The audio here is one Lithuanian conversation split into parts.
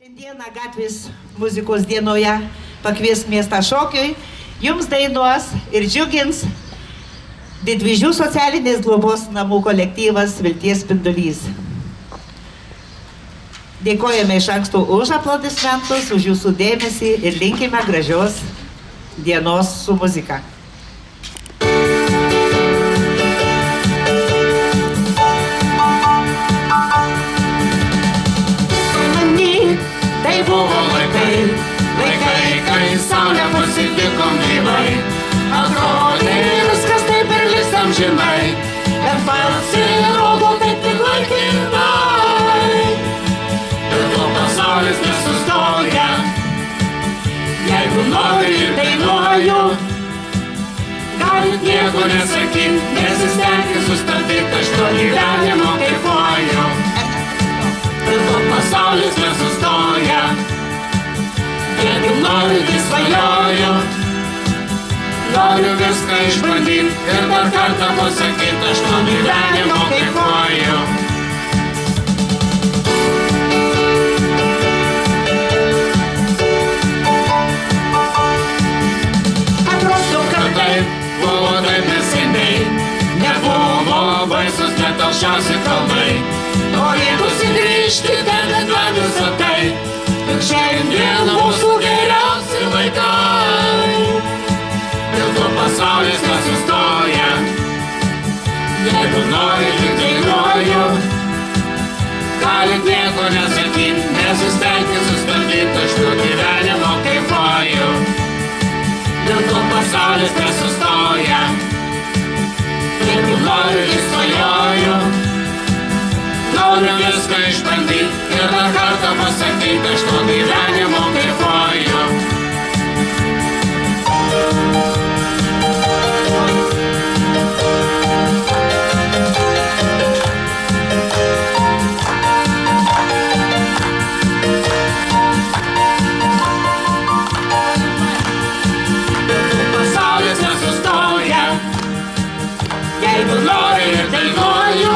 Šiandieną gatvės muzikos dienoje pakvies miestą šokiui, jums dainuos ir džiugins Didvyžių socialinės globos namų kolektyvas Vilties spindulys. Dėkojame iš anksto už aplodismentus, už jūsų dėmesį ir linkime gražios dienos su muzika. Tai buvo laikai, kai saulė pasitikom gyvai. Atrodė viskas taip ir liks amžinai, bet pasirodo taip tik laikinai. Ir to pasaulis nesustoja, jeigu nori ir dainuoju. Galit nieko nesakyt, nesistengti sustabdyt, aš to gyvenimo kaifuoju. Ir to pasaulis nesustoja, jeigu noriu, tai svajoju. Noriu viską išbandyt ir dar kartą pasakyt, aš to gyvenimo kaifuoju. Atrodo, kad taip buvo taip neseniai, nebuvo baisus net aukščiausi kalnai. Norėtųsi grįžti ten atgal visą tai, tik šiandien mūsų geriausi laikai. Ir to pasaulis nesustoja, jeigu nori, tik dainuoju. Galit nieko nesakyt, nesistengti sustabdyt, aš to gyvenimo kaifuoju. Ir to pasaulis nesustoja, jeigu nori, tik svajoju. Noriu viską išbandyt ir dar kartą pasakyt, aš to gyvenimo kaifuoju. Pasaulis nesustoja, jeigu nori ir dainuoju.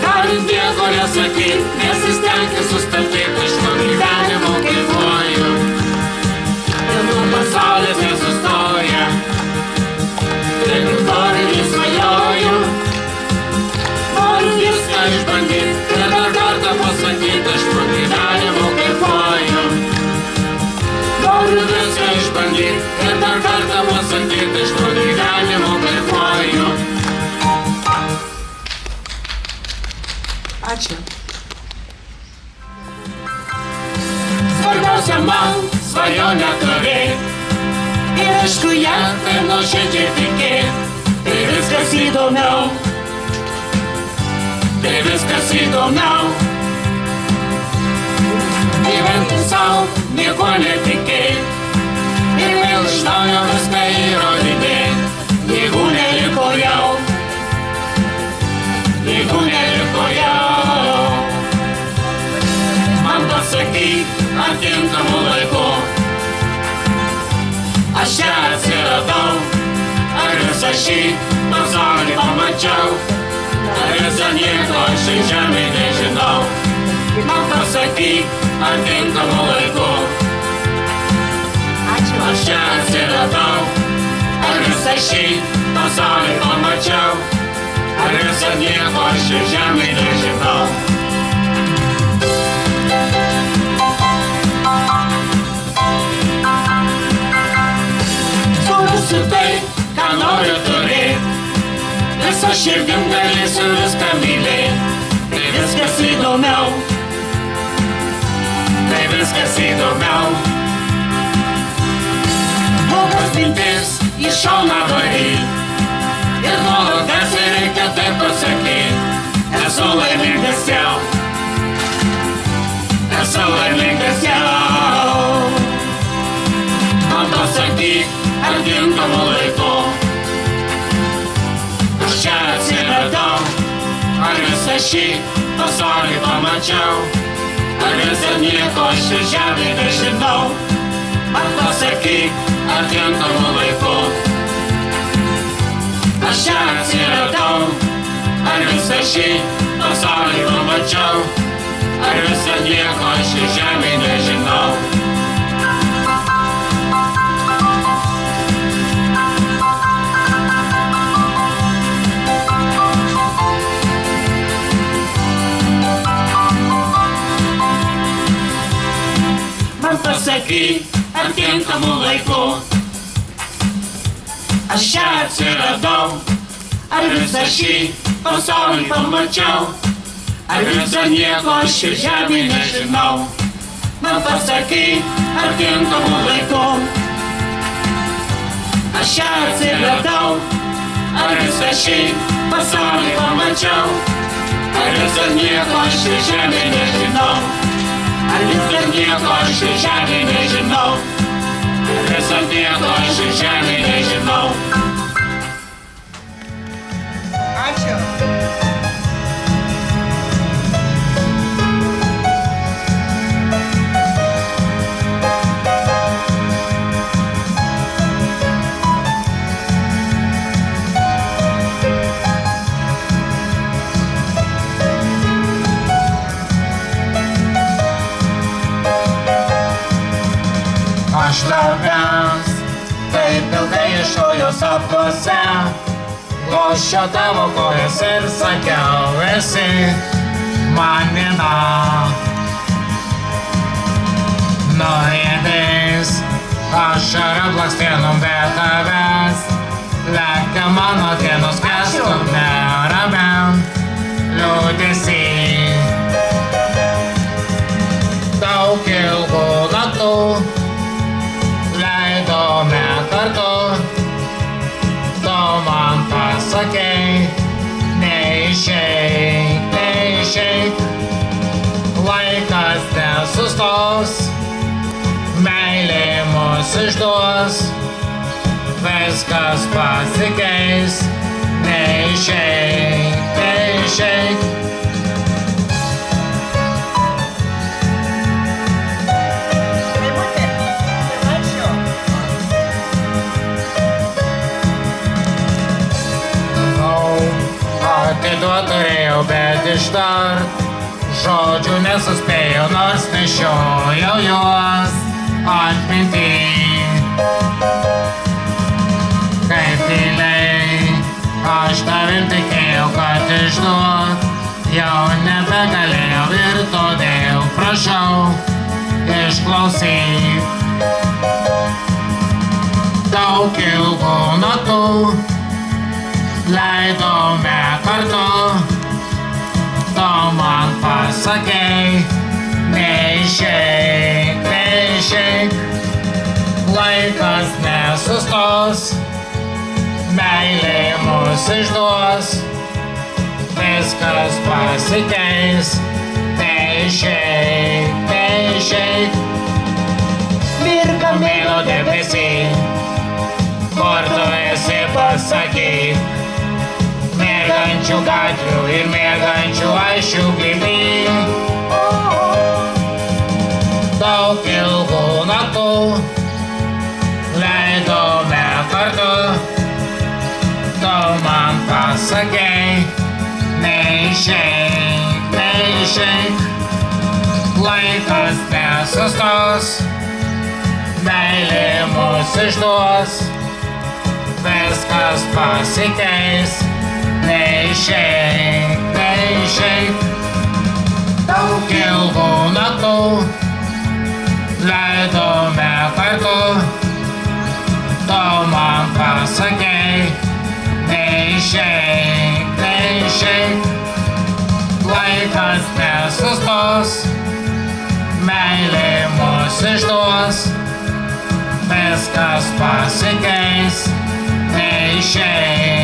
Galit nieko nesakyt, nesistengti sustabdyt, aš to gyvenimo kaifuoju. Ir to pasaulis nesustoja, jeigu nori ir svajoju. Noriu viską išbandyt ir dar kartą pasakyt, aš to gyvenimo kaifuoju. Noriu viską išbandyt ir dar kartą pasakyt, aš to gyvenimo kaifuoju. Ačiū. Svarbiausia man svajonę turėt, ir aišku ją taip nuoširdžiai tikėt. Tai viskas įdomiau, tai viskas įdomiau. Gyventi savo, nieko netikėt, ir vėl iš naujo viską įrodinėt. Jeigu neliko jau, jeigu neliko jau, man pasakyk atinkamu laiku. Aš čia atsiradau, ar visą šį pasaulį pamačiau, ar visą nieko aš į žemę nežinau. Man pasakyk atinkamu laiku. Aš čia atsiradau, ar visą šį pasaulį pamačiau, ar visą nieko aš į žemę nežinau. Surasiu tai, ką noriu turėt, visą širdim galėsiu viską mylėt. Tai viskas įdomiau, tai viskas įdomiau. Blogas mintis į šoną varyt, ir nuolatos reikia taip pasakyt. Esu laimingas jau, esu laimingas jau. Man pasakyk atinkamu laiku. Aš čia atsiradau, ar visą šį pasaulį pamačiau, ar visą nieko aš į žemę nežinau. Man pasakyk atinkamu laiku. Aš čia atsiradau, ar visą šį pasaulį pamačiau, ar visą nieko ši žemė nežinau. Man pasakyk, ar tinkamų laikų aš čia atsiradau, ar visą šį pasaulį pamačiau, ar visą nieko ši žemė nežinau. Man pasakyk, ar tinkamų laikų aš čia atsiradau, ar visą šį pasaulį pamačiau, ar visą nieko ši žemė nežinau. Ar visą nieko ši žemė nežinau, ar visą nieko ši žemė nežinau. Ačiū. Aš tavęs taip ilgai ieškojo sapnuose, glosčiau tavo kojas ir sakiau, esi man viena. Nuėdės ašarą blakstienom be tavęs, lekia mano dienos gestum neramiam liūdesį. Daug ilgų naktų leidome kartu, tu man pasakei, neišeik, neišeik, laikas nesustos, meilė mus išduos, viskas pasikeis, neišeik, neišeik. Atiduot turėjau, bet ištart žodžių nesuspėjau, nors nešiojau juos atmintį. Kaip tyliai aš tavim tikėjau, kad išduot jau nebegalėjau ir todėl prašau išklausyk. Daug ilgų naktų leidome kartu, tu man pasakei, neišeik, neišeik, laikas nesustos, meilė mus išduos, viskas pasikeis, neišeik, neišeik. Mirga mėno debesį, kur tu esi pasakyk, mėgančių gatvių ir mėgančių aišių glėby. Daug ilgų naktų leidome kartu, tu man pasakei, neišeik, neišeik, laikas nesustos, meilė mus išduos, viskas pasikeis, neišeik, neišeik. Daug ilgų naktų leidome kartu, tu man pasakei, neišeik, neišeik, laikas nesustos, meilė mus išduos, viskas pasikeis, neišeik.